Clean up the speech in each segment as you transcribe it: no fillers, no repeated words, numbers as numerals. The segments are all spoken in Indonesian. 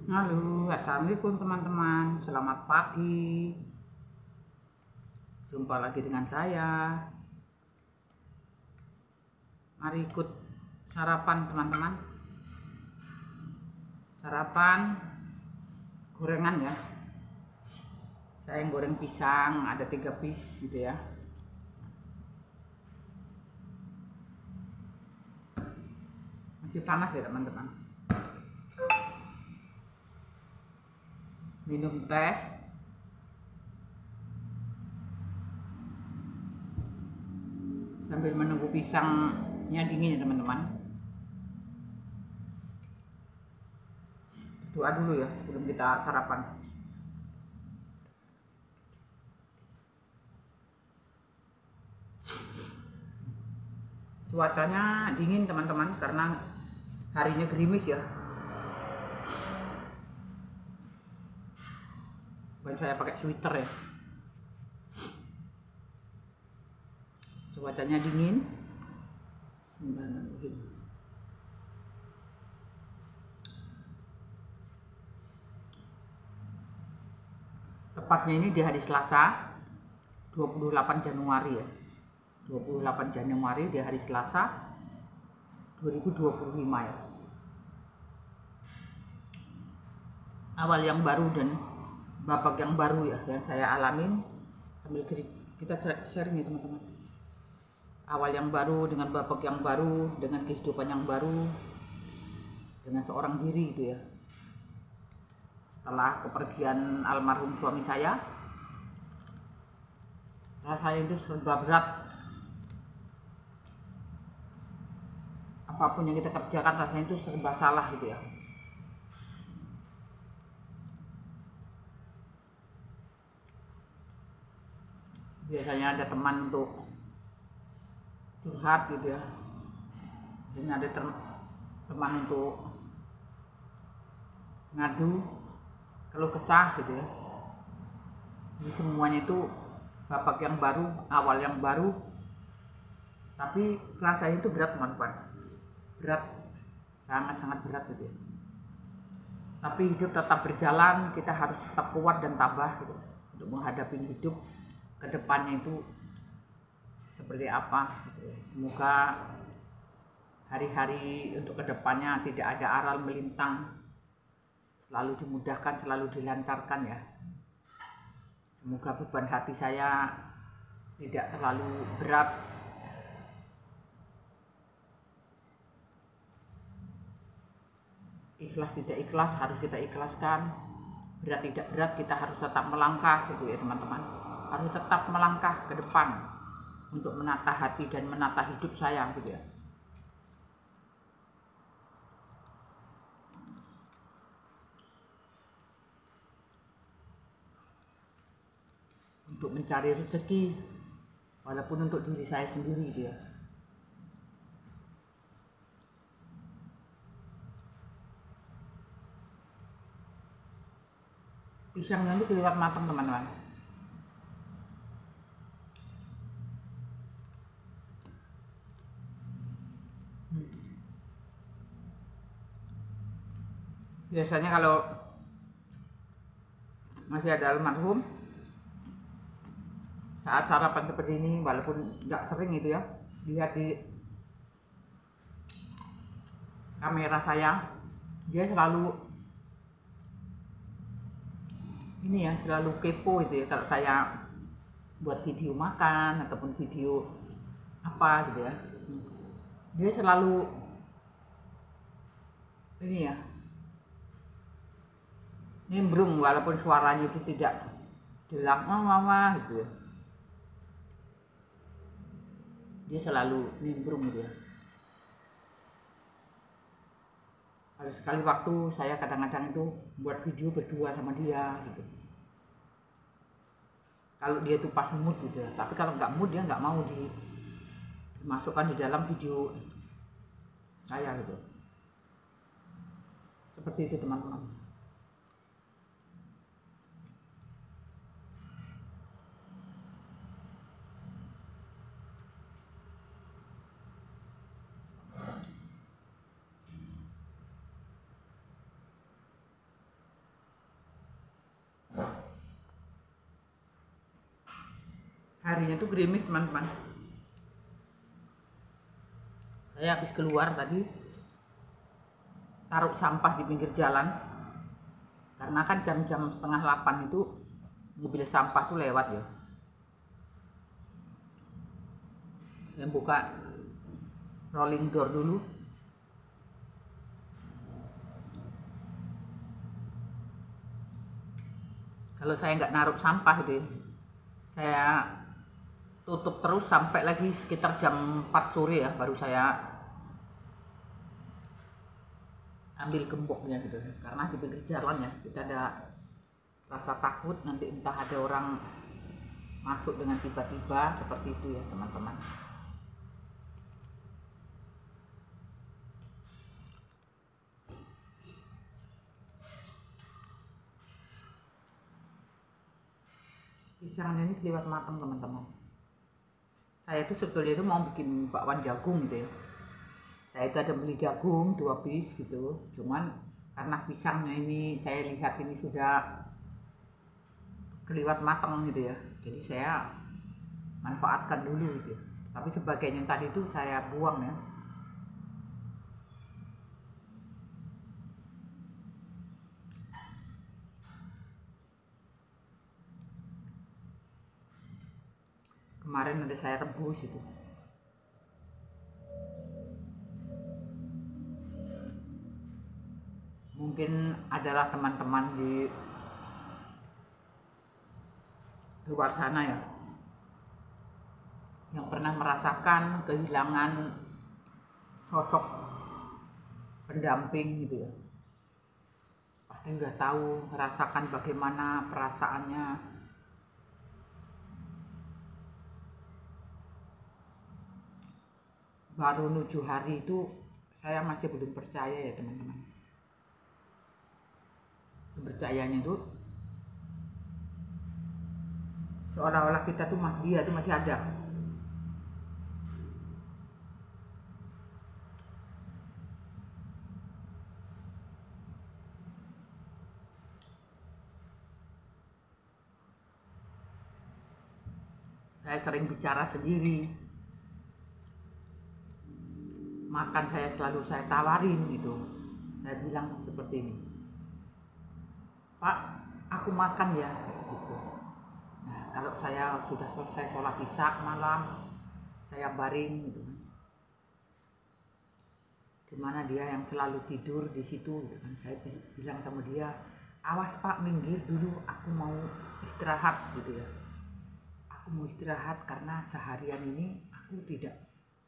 Halo, assalamualaikum teman-teman. Selamat pagi. Jumpa lagi dengan saya. Mari ikut sarapan teman-teman. Sarapan gorengan ya. Saya yang goreng pisang, ada 3 piece gitu ya. Masih panas ya teman-teman. Minum teh. Sambil menunggu pisangnya dingin ya teman-teman. Doa dulu ya sebelum kita sarapan. Cuacanya dingin teman-teman karena harinya gerimis ya. Bukan saya pakai sweater ya. Cuacanya dingin. Tepatnya ini di hari Selasa 28 Januari ya. 28 Januari di hari Selasa 2025 ya. Awal yang baru dan babak yang baru ya yang saya alamin sambil kita sharing ya teman-teman. Awal yang baru dengan babak yang baru, dengan kehidupan yang baru, dengan seorang diri gitu ya. Setelah kepergian almarhum suami saya, rasanya itu serba berat. Apapun yang kita kerjakan rasanya itu serba salah gitu ya. Biasanya ada teman untuk curhat gitu ya, dan ada teman untuk ngadu, kalau kesah gitu ya. Jadi semuanya itu babak yang baru, awal yang baru, tapi rasanya itu berat teman-teman, berat, sangat-sangat berat gitu ya. Tapi hidup tetap berjalan, kita harus tetap kuat dan tabah gitu untuk menghadapi hidup kedepannya itu seperti apa gitu. Semoga hari-hari untuk kedepannya tidak ada aral melintang, selalu dimudahkan, selalu dilancarkan ya. Semoga beban hati saya tidak terlalu berat. Ikhlas tidak ikhlas harus kita ikhlaskan, berat tidak berat kita harus tetap melangkah gitu ya teman-teman. Harus tetap melangkah ke depan untuk menata hati dan menata hidup saya gitu ya. Untuk mencari rezeki, walaupun untuk diri saya sendiri gitu ya. Pisangnya itu kelihatan matang teman-teman. Biasanya kalau masih ada almarhum, saat sarapan seperti ini, walaupun nggak sering itu ya, lihat di kamera saya, dia selalu ini ya, selalu kepo itu ya kalau saya buat video makan ataupun video apa gitu ya. Dia selalu ini ya, nimbrung walaupun suaranya itu tidak jelas mama gitu ya. Dia selalu nimbrung gitu ya. Ada sekali waktu saya kadang-kadang itu buat video berdua sama dia gitu. Kalau dia tuh pas mood gitu ya. Tapi kalau nggak mood dia nggak mau dimasukkan di dalam video saya gitu. Seperti itu teman-teman. harinya tuh gerimis teman-teman. Saya habis keluar tadi taruh sampah di pinggir jalan, karena kan jam-jam setengah 8 itu mobil sampah tuh lewat ya. Saya buka rolling door dulu. Kalau saya nggak naruh sampah gitu, saya tutup terus sampai lagi sekitar jam 4 sore ya, baru saya ambil gemboknya gitu. Karena di pinggir jalan ya, kita ada rasa takut nanti entah ada orang masuk dengan tiba-tiba, seperti itu ya teman-teman. Pisangnya ini kelewat matang teman-teman. Saya itu sebetulnya itu mau bikin bakwan jagung gitu ya. Saya itu ada beli jagung 2 piece gitu. Cuman karena pisangnya ini saya lihat ini sudah kelewat matang gitu ya. Jadi saya manfaatkan dulu gitu. Tapi sebagian yang tadi itu saya buang ya. Kemarin ada saya rebus itu. Mungkin adalah teman-teman di luar sana ya yang pernah merasakan kehilangan sosok pendamping gitu ya. Pasti udah tahu merasakan bagaimana perasaannya. Baru 7 hari itu saya masih belum percaya ya teman-teman. Percayanya itu seolah-olah kita tuh dia tuh masih ada. Saya sering bicara sendiri. Makan selalu saya tawarin gitu. Saya bilang seperti ini, Pak, aku makan ya gitu. Nah, kalau saya sudah selesai sholat isya malam, saya baring gitu kan. Gimana dia yang selalu tidur di situ gitu kan. Saya bilang sama dia, awas Pak, minggir dulu, aku mau istirahat gitu ya. Aku mau istirahat karena seharian ini aku tidak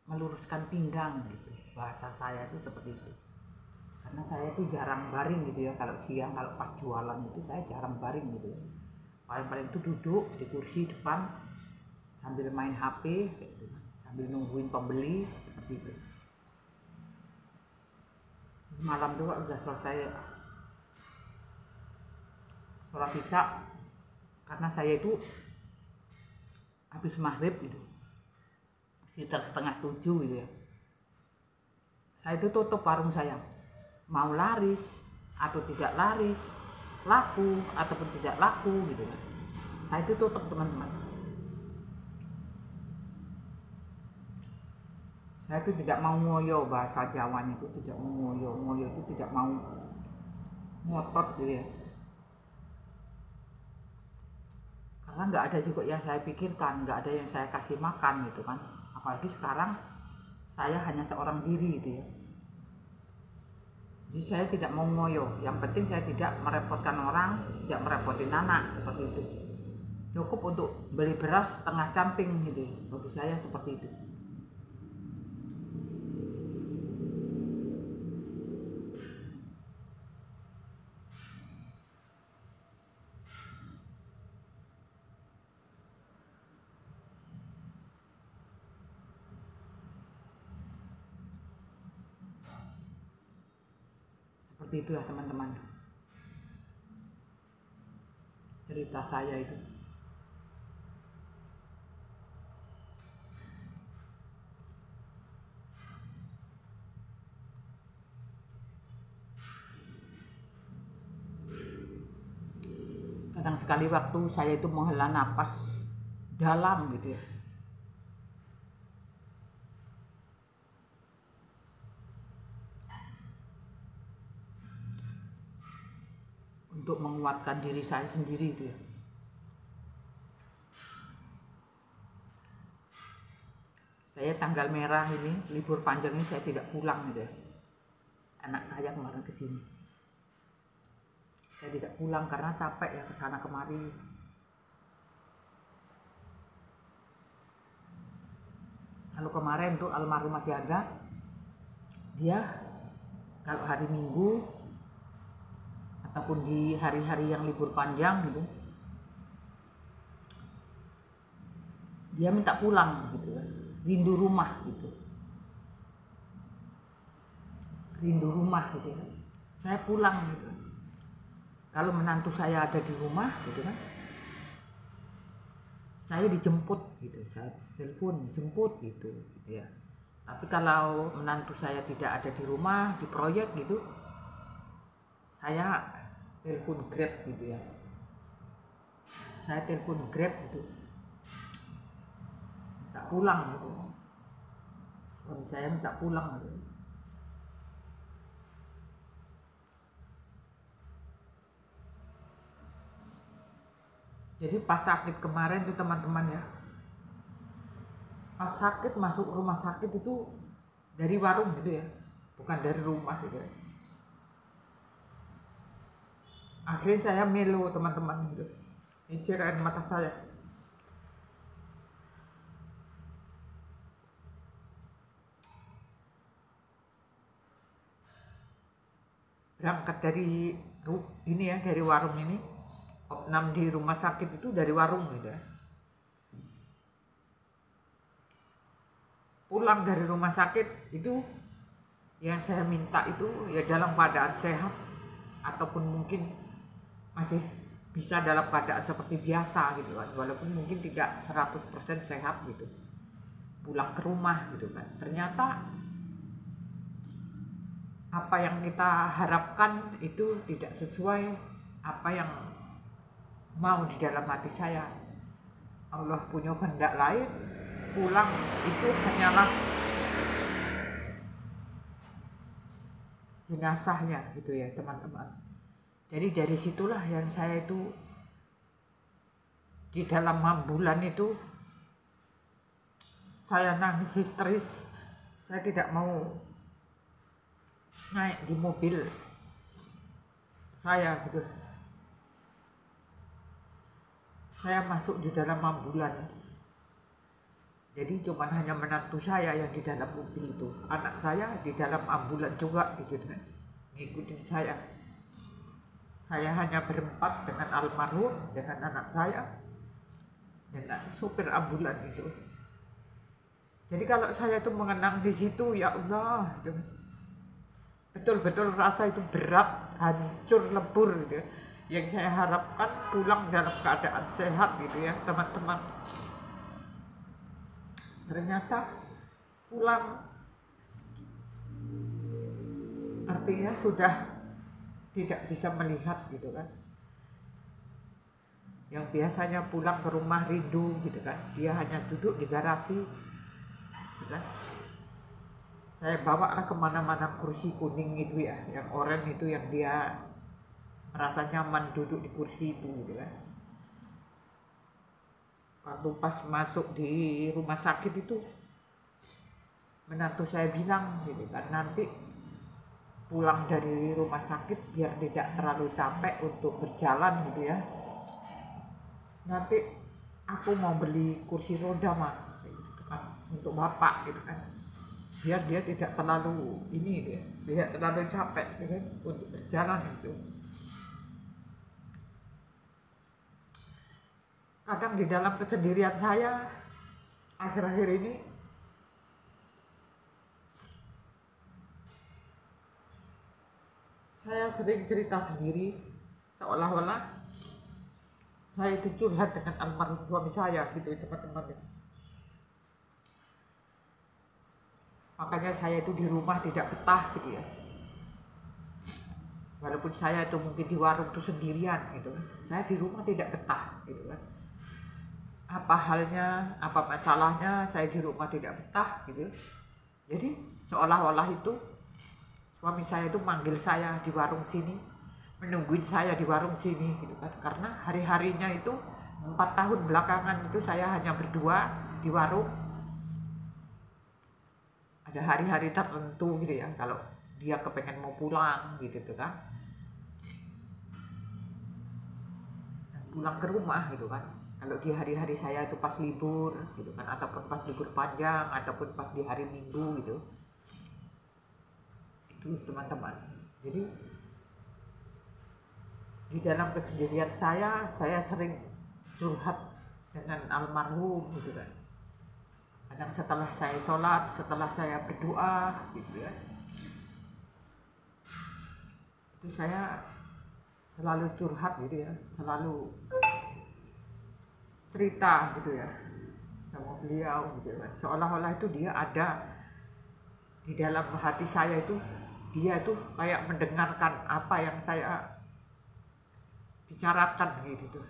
meluruskan pinggang gitu. Bahasa saya itu seperti itu. Karena saya itu jarang baring gitu ya. Kalau siang, kalau pas jualan itu saya jarang baring gitu ya. Paling-paling itu duduk di kursi depan sambil main HP gitu, sambil nungguin pembeli seperti itu. Malam tuh udah selesai sholat isya, karena saya itu habis maghrib gitu sekitar 6:30 gitu ya, saya itu tutup warung saya, mau laris atau tidak laris, laku ataupun tidak laku gitu ya, saya itu tutup teman-teman. Saya itu tidak mau ngoyo, bahasa Jawanya itu tidak mau ngoyo. Ngoyo itu tidak mau ngotot gitu ya, karena nggak ada juga yang saya pikirkan, nggak ada yang saya kasih makan gitu kan. Apalagi sekarang saya hanya seorang diri gitu ya. Jadi saya tidak mau ngoyo, yang penting saya tidak merepotkan orang, tidak merepotin anak, seperti itu. Cukup untuk beli beras setengah camping gitu, bagi saya seperti itu. Seperti itulah teman-teman cerita saya itu. Kadang sekali waktu saya itu menghela napas dalam gitu ya. Untuk menguatkan diri saya sendiri itu ya. Saya tanggal merah ini, libur panjang ini saya tidak pulang gitu ya. Anak saya kemarin ke sini. Saya tidak pulang karena capek ya ke sana kemari. Kalau kemarin tuh almarhum masih ada, dia kalau hari Minggu ataupun di hari-hari yang libur panjang gitu, dia minta pulang gitu kan, rindu rumah gitu, rindu rumah gitu ya. Saya pulang gitu. Kalau menantu saya ada di rumah gitu kan, saya dijemput gitu, saya telepon jemput gitu ya. Tapi kalau menantu saya tidak ada di rumah, di proyek gitu, saya telepon Grab gitu ya. Saya telepon Grab gitu, minta pulang gitu. Suami saya minta pulang gitu. Jadi pas sakit kemarin tuh teman-teman ya, pas sakit masuk rumah sakit itu dari warung gitu ya, bukan dari rumah gitu ya. Akhirnya saya melo teman-teman gitu, nyicir air mata saya. Berangkat dari ini ya, dari warung ini, opnam di rumah sakit itu dari warung gitu ya. Pulang dari rumah sakit itu yang saya minta itu ya dalam keadaan sehat, ataupun mungkin masih bisa dalam keadaan seperti biasa gitu kan, walaupun mungkin tidak 100% sehat gitu, pulang ke rumah gitu kan. Ternyata apa yang kita harapkan itu tidak sesuai apa yang mau di dalam hati saya. Allah punya kehendak lain, pulang itu hanyalah jenazahnya gitu ya teman-teman. Jadi dari situlah yang saya itu di dalam ambulan itu saya nangis histeris. Saya tidak mau naik di mobil saya gitu. Saya masuk di dalam ambulan. Jadi cuma hanya menantu saya yang di dalam mobil itu. Anak saya di dalam ambulan juga gitu kan, ngikutin saya. Saya hanya berempat dengan almarhum, dengan anak saya, dengan supir ambulan itu. Jadi kalau saya itu mengenang di situ, ya Allah, gitu, betul-betul rasa itu berat, hancur, lebur gitu. Yang saya harapkan pulang dalam keadaan sehat gitu ya teman-teman. Ternyata pulang artinya sudah tidak bisa melihat gitu kan. Yang biasanya pulang ke rumah rindu gitu kan, dia hanya duduk di garasi gitu kan. Saya bawa lah kemana-mana kursi kuning itu ya, yang oranye itu, yang dia merasa nyaman duduk di kursi itu gitu kan. Waktu pas masuk di rumah sakit itu, menantu saya bilang gitu kan, nanti pulang dari rumah sakit biar tidak terlalu capek untuk berjalan gitu ya, nanti aku mau beli kursi roda mah gitu kan, untuk bapak gitu kan, biar dia tidak terlalu ini dia tidak terlalu capek gitu kan, untuk berjalan gitu. Kadang di dalam kesendirian saya akhir-akhir ini, saya sering cerita sendiri, seolah-olah saya itu curhat dengan almarhum suami saya gitu teman-teman. Makanya saya itu di rumah tidak betah gitu ya. Walaupun saya itu mungkin di warung itu sendirian gitu kan, saya di rumah tidak betah gitu kan. apa halnya, apa masalahnya saya di rumah tidak betah gitu. Jadi seolah-olah itu suami saya itu manggil saya di warung sini, menungguin saya di warung sini gitu kan. Karena hari-harinya itu 4 tahun belakangan itu saya hanya berdua di warung. Ada hari-hari tertentu gitu ya, kalau dia kepengen mau pulang gitu tuh kan, pulang ke rumah gitu kan. Kalau di hari-hari saya itu pas libur gitu kan, ataupun pas libur panjang, ataupun pas di hari Minggu gitu, itu teman-teman. Jadi di dalam kesendirian saya sering curhat dengan almarhum gitu kan. Kadang setelah saya sholat, setelah saya berdoa gitu ya, itu saya selalu curhat gitu ya, selalu cerita gitu ya sama beliau gitu kan. Seolah-olah itu dia ada di dalam hati saya itu, dia itu kayak mendengarkan apa yang saya bicarakan gitu tuh.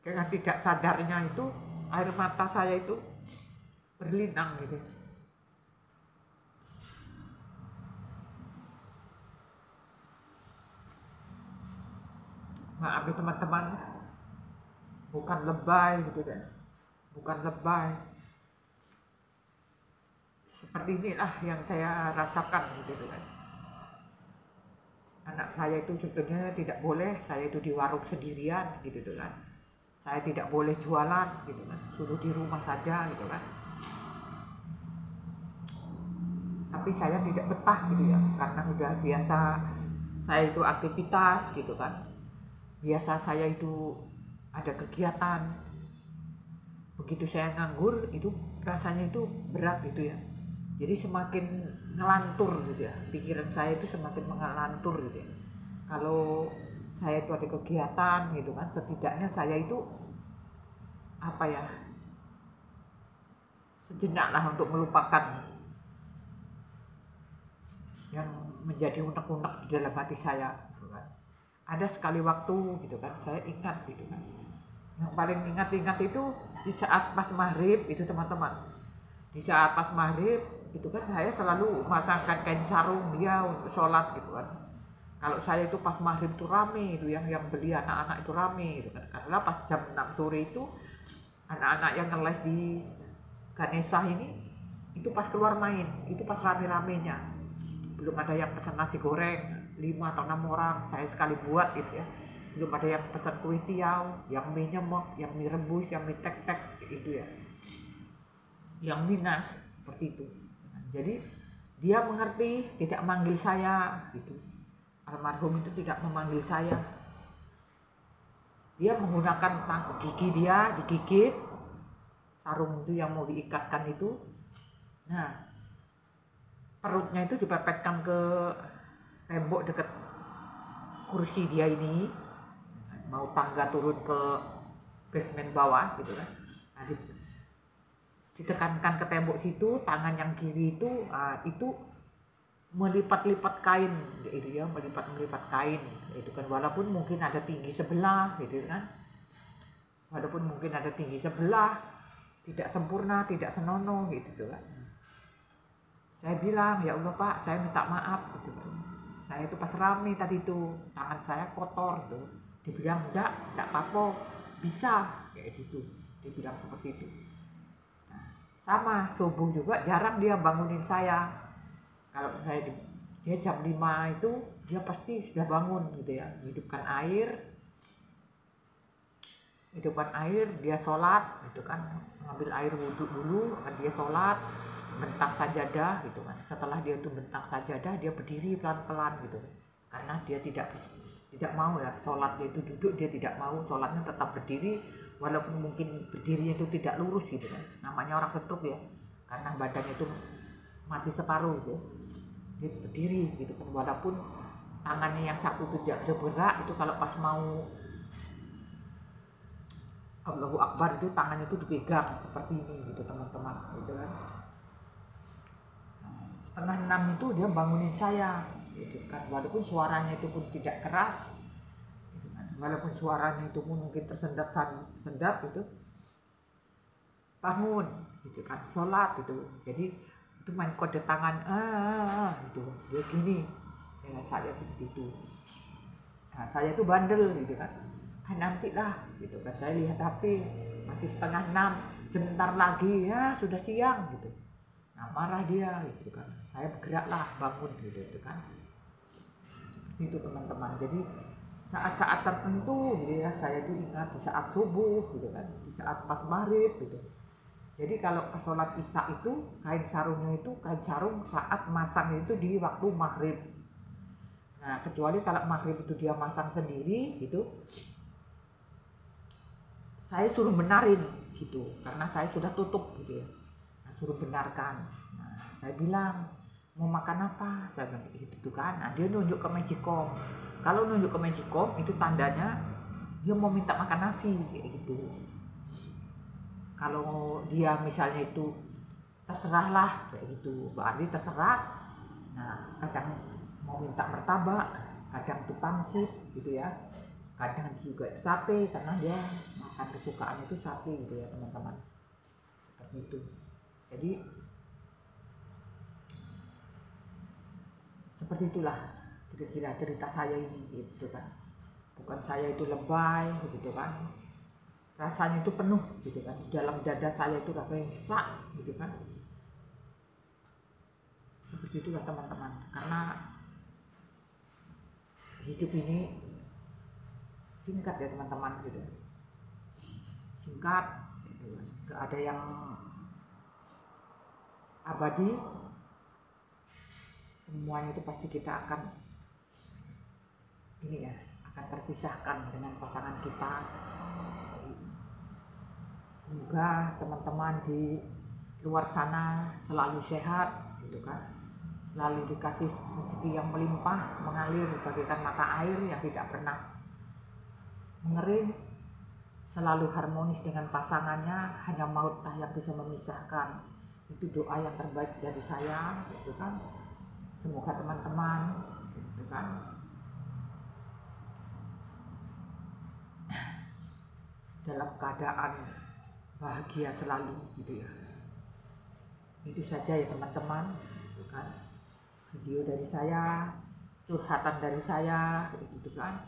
Dengan tidak sadarnya itu air mata saya itu berlinang gitu. Maaf ya teman-teman, bukan lebay gitu kan, bukan lebay. Seperti inilah yang saya rasakan gitu kan. Anak saya itu sebetulnya tidak boleh saya itu di warung sendirian gitu kan. Saya tidak boleh jualan gitu kan, suruh di rumah saja gitu kan. Tapi saya tidak betah gitu ya, karena udah biasa saya itu aktivitas gitu kan. Biasa saya itu ada kegiatan. Begitu saya nganggur itu rasanya itu berat gitu ya. Jadi semakin ngelantur gitu ya, pikiran saya itu semakin mengelantur gitu ya. Kalau saya itu ada kegiatan gitu kan, setidaknya saya itu apa ya, sejenak lah untuk melupakan yang menjadi unek-unek di dalam hati saya gitu kan. Ada sekali waktu gitu kan, saya ingat gitu kan, yang paling ingat-ingat itu di saat pas maghrib itu teman-teman. Di saat pas maghrib itu kan saya selalu memasangkan kain sarung dia untuk sholat gitu kan. Kalau saya itu pas maghrib itu rame itu, yang beli anak-anak itu rame gitu kan. Karena pas jam 6 sore itu anak-anak yang ngeles di Ganesha ini itu pas keluar main, itu pas rame-ramenya. Belum ada yang pesan nasi goreng 5 atau 6 orang, saya sekali buat gitu ya. Belum ada yang pesan kue tiaw, yang mie nyemek, yang mie rebus, yang mie tek-tek itu ya, yang minus seperti itu. Jadi dia mengerti, tidak manggil saya gitu. Almarhum itu tidak memanggil saya. Dia menggunakan gigi dia digigit, sarung itu yang mau diikatkan itu. Nah, perutnya itu dipepetkan ke tembok dekat kursi dia ini. Mau tangga turun ke basement bawah gitu kan. Nah, ditekankan ke tembok situ, tangan yang kiri itu melipat-lipat kain gitu ya, melipat kain itu kan, walaupun mungkin ada tinggi sebelah gitu kan, walaupun mungkin ada tinggi sebelah, tidak sempurna, tidak senonoh gitu tuh kan. Saya bilang, ya Allah Pak, saya minta maaf gitu kan, saya itu pas rame tadi itu tangan saya kotor gitu. Dibilang enggak apa-apa, bisa kayak gitu, dibilang seperti itu. Nah, sama subuh juga jarang dia bangunin saya. Kalau dia jam 5 itu dia pasti sudah bangun gitu ya, hidupkan air, dia sholat gitu kan, ngambil air wudhu dulu, dia sholat, bentang sajadah gitu kan. Setelah dia itu bentang sajadah, dia berdiri pelan-pelan gitu, karena dia tidak mau ya sholat, dia itu duduk, dia tidak mau sholatnya, tetap berdiri, walaupun mungkin berdirinya itu tidak lurus gitu kan, namanya orang stroke ya, karena badannya itu mati separuh gitu. Dia berdiri gitu kan, walaupun tangannya yang satu tidak bisa bergerak itu, kalau pas mau Allahu Akbar itu tangannya itu dipegang seperti ini gitu teman-teman gitu kan. Setengah 6 itu dia bangunin saya gitu kan, walaupun suaranya itu pun tidak keras gitu kan. walaupun suaranya itu mungkin tersendat gitu, bangun gitu kan, sholat gitu. Jadi itu main kode tangan gitu, dia gini ya, saya seperti itu. Nah, saya itu bandel gitu kan, nantilah gitu kan, saya lihat HP masih 5:30, sebentar lagi ya sudah siang gitu. Nah, marah dia gitu kan, saya bergeraklah bangun gitu kan, seperti itu teman-teman. Jadi saat-saat tertentu gitu ya, saya itu ingat di saat subuh gitu kan, di saat pas maghrib gitu. Jadi kalau ke sholat isya itu kain sarungnya itu kain sarung saat masang itu di waktu maghrib. Nah, kecuali kalau maghrib itu dia masang sendiri gitu, saya suruh benarin gitu, karena saya sudah tutup gitu ya. Nah, suruh benarkan. Nah, saya bilang mau makan apa, saya bilang gitu kan. Nah, dia nunjuk ke magicom. Kalau nunjuk ke magicom itu tandanya dia mau minta makan nasi kayak gitu. Kalau dia misalnya itu terserahlah kayak gitu, berarti terserah. Nah, kadang mau minta martabak, kadang tuh pangsit gitu ya, kadang juga sate karena dia makan kesukaan itu sate gitu ya teman-teman, seperti itu. Jadi seperti itulah kira-kira cerita saya ini gitu kan. Bukan saya itu lebay gitu kan, rasanya itu penuh gitu kan, di dalam dada saya itu rasanya sesak gitu kan. Seperti itulah teman-teman, karena hidup ini singkat ya teman-teman gitu, singkat gitu. Gak ada yang abadi, semuanya itu pasti kita akan ini ya, akan terpisahkan dengan pasangan kita. Semoga teman-teman di luar sana selalu sehat gitu kan, selalu dikasih rezeki yang melimpah mengalir bagaikan mata air yang tidak pernah mengering, selalu harmonis dengan pasangannya, hanya mautlah yang bisa memisahkan. Itu doa yang terbaik dari saya gitu kan. Semoga teman-teman gitu kan dalam keadaan bahagia selalu gitu ya. Itu saja ya teman-teman gitu kan, video dari saya, curhatan dari saya gitu kan.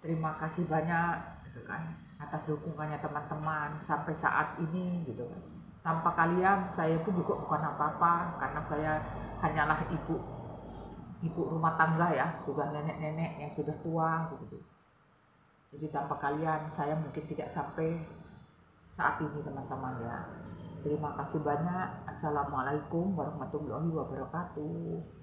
Terima kasih banyak gitu kan atas dukungannya teman-teman sampai saat ini gitu kan. Tanpa kalian saya pun juga bukan apa-apa, karena saya hanyalah ibu rumah tangga ya, sudah nenek-nenek yang sudah tua gitu. Jadi tanpa kalian saya mungkin tidak sampai saat ini teman-teman ya. Terima kasih banyak. Assalamualaikum warahmatullahi wabarakatuh.